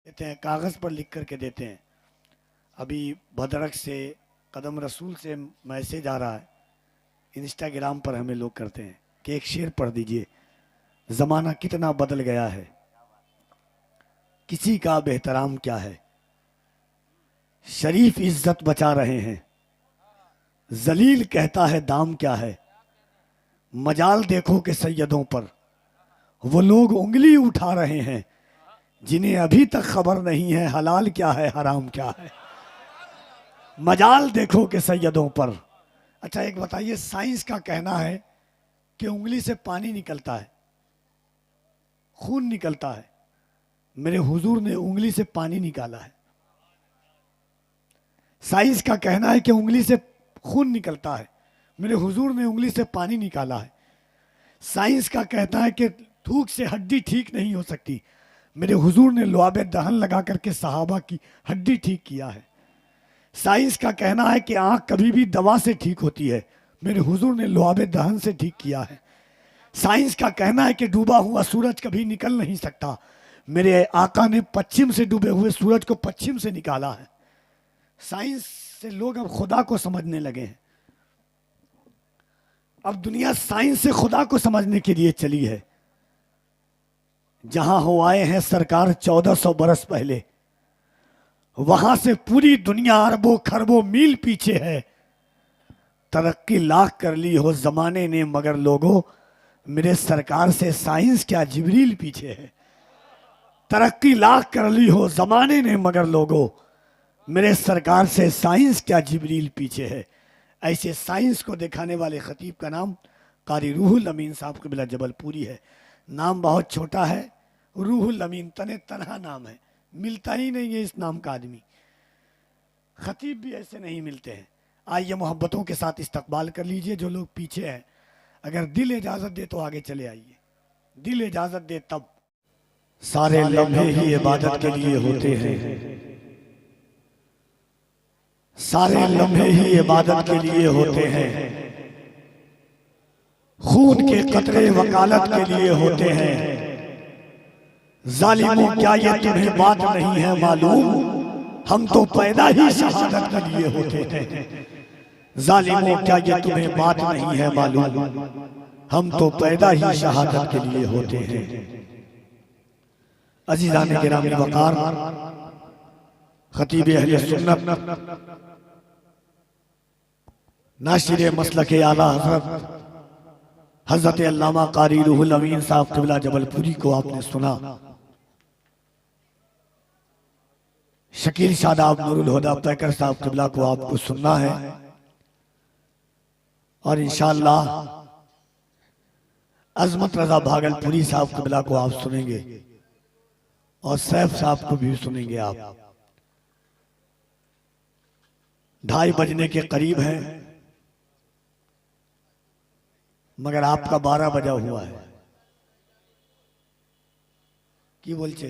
देते हैं, कागज़ पर लिख करके देते हैं। अभी भद्रक से कदम रसूल से मैसेज आ रहा है, इंस्टाग्राम पर हमें लोग करते हैं कि एक शेर पढ़ दीजिए, ज़माना कितना बदल गया है, किसी का बेहतराम क्या है, शरीफ इज्जत बचा रहे हैं, जलील कहता है दाम क्या है, मजाल देखो कि सैयदों पर वो लोग उंगली उठा रहे हैं जिन्हें अभी तक खबर नहीं है हलाल क्या है हराम क्या है। मजाल देखो कि सैयदों पर। अच्छा एक बताइए, साइंस का कहना है कि उंगली से पानी निकलता है, खून निकलता है। मेरे हुजूर ने उंगली से पानी निकाला है। साइंस का कहना है कि उंगली से खून निकलता है, मेरे हुजूर ने उंगली से पानी निकाला है। साइंस का कहता है कि थूक से हड्डी ठीक नहीं हो सकती, मेरे हुजूर ने लुआबे दहन लगा करके सहाबा की हड्डी ठीक किया है। साइंस का कहना है कि आंख कभी भी दवा से ठीक होती है, मेरे हुजूर ने लुआबे दहन से ठीक किया है। साइंस का कहना है कि डूबा हुआ सूरज कभी निकल नहीं सकता, मेरे आका ने पश्चिम से डूबे हुए सूरज को पश्चिम से निकाला है। साइंस से लोग अब खुदा को समझने लगे हैं। अब दुनिया साइंस से खुदा को समझने के लिए चली है। जहां हो आए हैं सरकार 1400 बरस पहले, वहां से पूरी दुनिया अरबों खरबों मील पीछे है। तरक्की लाख कर ली हो जमाने ने मगर लोगों, मेरे सरकार से साइंस क्या जिब्रील पीछे है। तरक्की लाख कर ली हो जमाने ने मगर लोगों, मेरे सरकार से साइंस क्या जिब्रील पीछे है। ऐसे साइंस को दिखाने वाले खतीब का नाम कारी रूहुल अमीन साहब क़िबला जबलपुरी है। नाम बहुत छोटा है, रूहुल अमीन तने तनहा नाम है, मिलता ही नहीं है इस नाम का आदमी। खतीब भी ऐसे नहीं मिलते हैं। आइए मोहब्बतों के साथ इस्तकबाल कर लीजिए जो लोग पीछे हैं। अगर दिल इजाज़त दे तो आगे चले आइए, दिल इजाज़त दे तब। सारे लम्हे ही इबादत के लिए होते हैं, सारे लम्हे ही इबादत के लिए होते हैं, खून के कतरे वकालत के लिए होते हैं। जालिमों क्या ये तुम्हें बात नहीं है मालूम, हम तो पैदा ही शहादत के लिए होते हैं। जालिमों क्या ये तुम्हें बात नहीं है मालूम, हम तो पैदा ही शहादत के लिए होते हैं। अजीज़ान गिरामी वक़ार, खतीब अहले सुन्नत नाशिर मसलक आला हज़रत अल्लामा कारी रूहुल अमीन साहब क़िबला जबलपुरी को आपने सुना। शकील शादाब नूरुल हुदा पैकर साहब क़िबला को आपको सुनना है। और इंशाअल्लाह अज़मत रज़ा भागलपुरी साहब क़िबला को आप सुनेंगे और सैफ साहब को भी सुनेंगे आप। 2:30 बजने के करीब है मगर आपका 12 बजा हुआ है। की बोलचे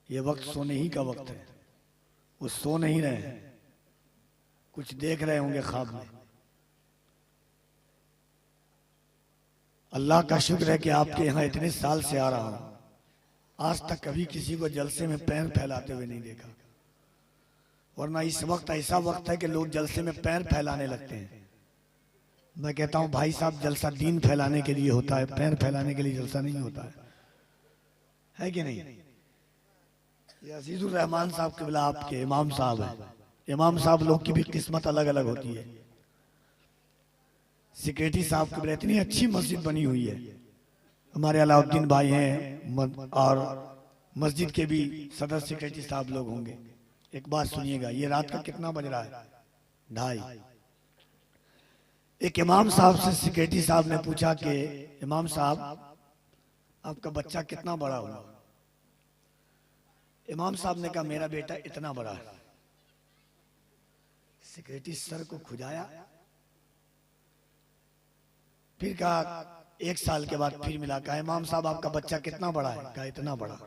ये वक्त सोने ही का वक्त है। वो सो नहीं रहे हैं, कुछ देख रहे होंगे ख्वाब में। अल्लाह का शुक्र है कि आपके यहाँ इतने साल से आ रहा हूं, आज तक कभी किसी को जलसे में पैर फैलाते हुए नहीं देखा। वरना इस वक्त ऐसा वक्त है कि लोग जलसे में पैर फैलाने लगते हैं। मैं कहता हूं भाई साहब, जलसा दीन फैलाने के लिए होता है, पैर फैलाने के लिए जलसा नहीं होता है कि नहीं? ये अजीजुर रहमान साहब क़िबला आपके इमाम साहब हैं। इमाम साहब लोग की भी किस्मत अलग अलग होती है। सेक्रेटरी साहब क़िबला इतनी अच्छी मस्जिद बनी हुई है, हमारे अलाउद्दीन भाई हैं और मस्जिद के भी सदर सेक्रेटरी साहब लोग होंगे। एक बात सुनिएगा, ये रात का कितना बज रहा है? 2:30। एक इमाम साहब से सेक्रेटरी साहब ने पूछा कि इमाम साहब आपका बच्चा कितना बड़ा हुआ? इमाम साहब ने कहा मेरा बेटा इतना बड़ा है। सेक्रेटरी सर को खुजाया, फिर कहा 1 साल के बाद फिर मिला, कहा इमाम साहब आपका बच्चा कितना बड़ा है? कहा इतना बड़ा।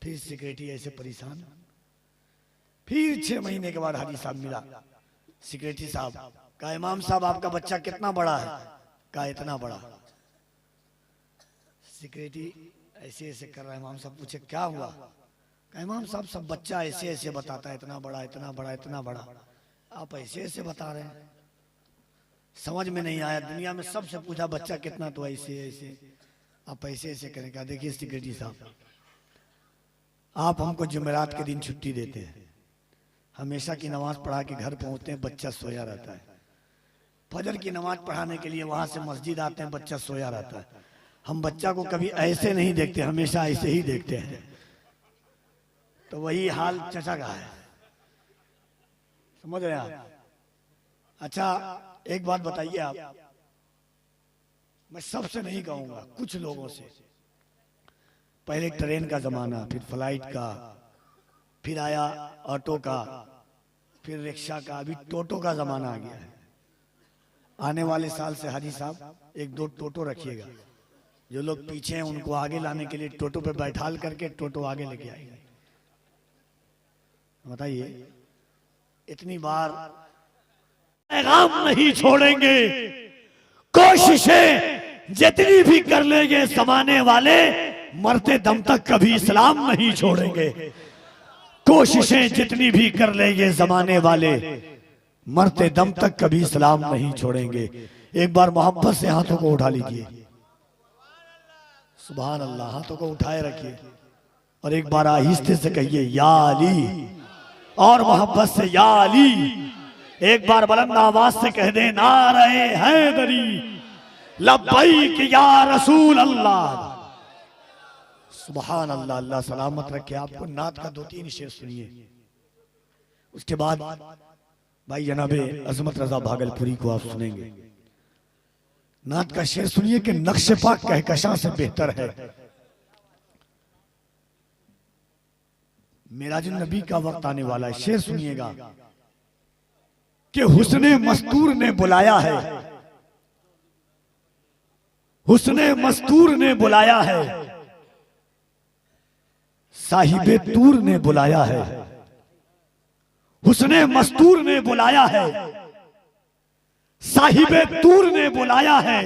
फिर सेक्रेटरी ऐसे परेशान। फिर 6 महीने के बाद हाजी साहब मिला, सेक्रेटरी साहब कहा इमाम साहब आपका बच्चा कितना बड़ा है? कहा इतना बड़ा। सिक्योरिटी ऐसे ऐसे कर रहा है। इमाम साहब पूछे क्या हुआ? कहा इमाम साहब सब बच्चा ऐसे ऐसे बताता है, इतना बड़ा इतना बड़ा इतना बड़ा, आप ऐसे ऐसे बता रहे हैं, समझ में नहीं आया। दुनिया में सबसे पूछा बच्चा कितना, तो ऐसे ऐसे, आप ऐसे ऐसे करें। कहा देखिए सिक्योरिटी साहब, आप हमको जुमेरात के दिन छुट्टी देते हैं, हमेशा की नमाज पढ़ा के घर पहुंचते हैं, बच्चा सोया रहता है। फजर की नमाज पढ़ाने के लिए वहां से मस्जिद आते हैं, बच्चा सोया रहता है। हम बच्चा को कभी ऐसे नहीं देखते, हमेशा ऐसे ही देखते हैं। तो वही हाल चचा का है, समझ रहे हैं आप? अच्छा एक बात बताइए आप, मैं सबसे नहीं कहूंगा, कुछ लोगों से। पहले ट्रेन का जमाना, फिर फ्लाइट का, फिर आया ऑटो का, फिर रिक्शा का, अभी टोटो का जमाना आ गया है। आने वाले साल से हाजी साहब एक दो टोटो रखिएगा, जो लोग पीछे हैं उनको आगे लाने के लिए टोटो पे बैठाल करके टोटो आगे लेके आएंगे। बताइए, इतनी बार पैगाम नहीं छोड़ेंगे, कोशिशें जितनी भी कर लेंगे जमाने वाले, मरते दम तक कभी इस्लाम नहीं छोड़ेंगे। कोशिशें जितनी भी कर लेंगे जमाने वाले, मरते दम तक कभी इस्लाम नहीं छोड़ेंगे। एक बार मोहब्बत से हाथों को उठा लीजिए, सुभान अल्लाह, हाथों को उठाए रखिए और एक बार आहिस्ते से कहिए या अली, और मोहब्बत से या अली। एक बार बुलंद आवाज से कह दे नारे हैदरी लब्बैक या रसूल अल्लाह। सुभान अल्लाह, अल्लाह सलामत रखे आपको। नात का 2-3 शेर सुनिए, उसके बाद भाई जनाबे अजमत रजा भागलपुरी को आप सुनेंगे। नात का शेर सुनिए कि नक्शे पाक कहकशां से बेहतर है। मिराजुन नबी का वक्त आने वाला है, शेर सुनिएगा कि हुस्ने मस्तूर ने बुलाया है, हुस्ने मस्तूर ने बुलाया है, साहिबे तूर ने बुलाया है। हुस्ने मस्तूर ने बुलाया है, साहिबे तूर ने बुलाया है।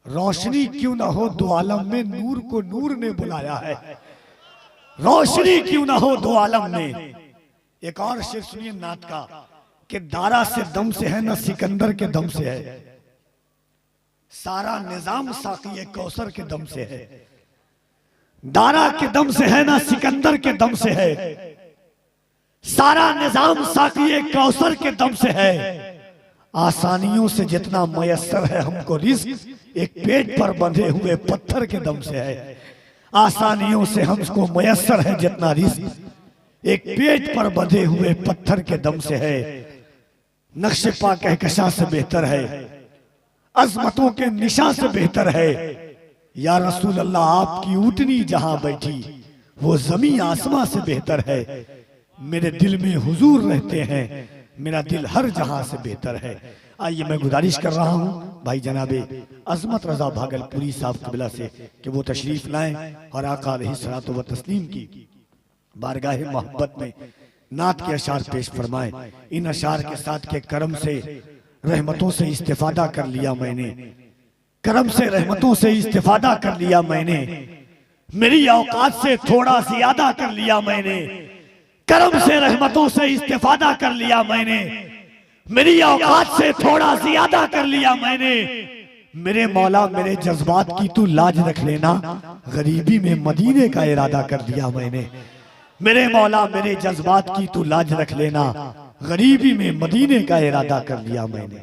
रोशनी क्यों ना हो दो आलम में, नूर को नूर ने बुलाया है। रोशनी क्यों ना हो दो आलम में। एक और शेर सुनिए नात का कि दारा से दम से है ना सिकंदर के दम से है, सारा निजाम साकी कौसर के दम से है। दारा के दम से है ना सिकंदर के दम से है, सारा निजाम साकी कौसर के दम से है। आसानियों से जितना मयस्सर है हमको रिस्क, एक पेट पर बंधे हुए पत्थर के दम से है। आसानियों से हमको मयस्सर है जितना रिस्क, एक पेट पर बंधे हुए पत्थर के दम से है। नक्शे पा कहकशां से बेहतर है, अजमतों के निशान से बेहतर है। या रसूल अल्लाह, आपकी ऊँटनी जहां बैठी वो जमी आसमां से बेहतर है। मेरे दिल में हुजूर रहते हैं, मेरा दिल हर जहां से बेहतर है। आइए मैं गुजारिश कर रहा हूं भाई जनाबे अजमत रजा भागलपुरी साहब कबिला से कि वो तशरीफ लाएं और आका अलैहिस्सलातु व तस्लीम की बारगाह मोहब्बत में नात के अशार पेश फरमाएं। इन अशार के साथ के करम से रहमतों से इस्तेफादा कर लिया मैंने, करम से रहमतों से इस्तेफादा कर लिया मैंने। मेरी औकात से थोड़ा ज्यादा कर लिया मैंने, करम से रहमतों से इस्तेफादा कर लिया मैंने। मेरी औकात से थोड़ा ज्यादा कर लिया मैंने। मेरे मौला मेरे जज्बात की तू लाज रख लेना, गरीबी में मदीने का इरादा कर दिया मैंने। मेरे मौला मेरे जज्बात की तू लाज रख लेना, गरीबी में मदीने का इरादा कर लिया मैंने।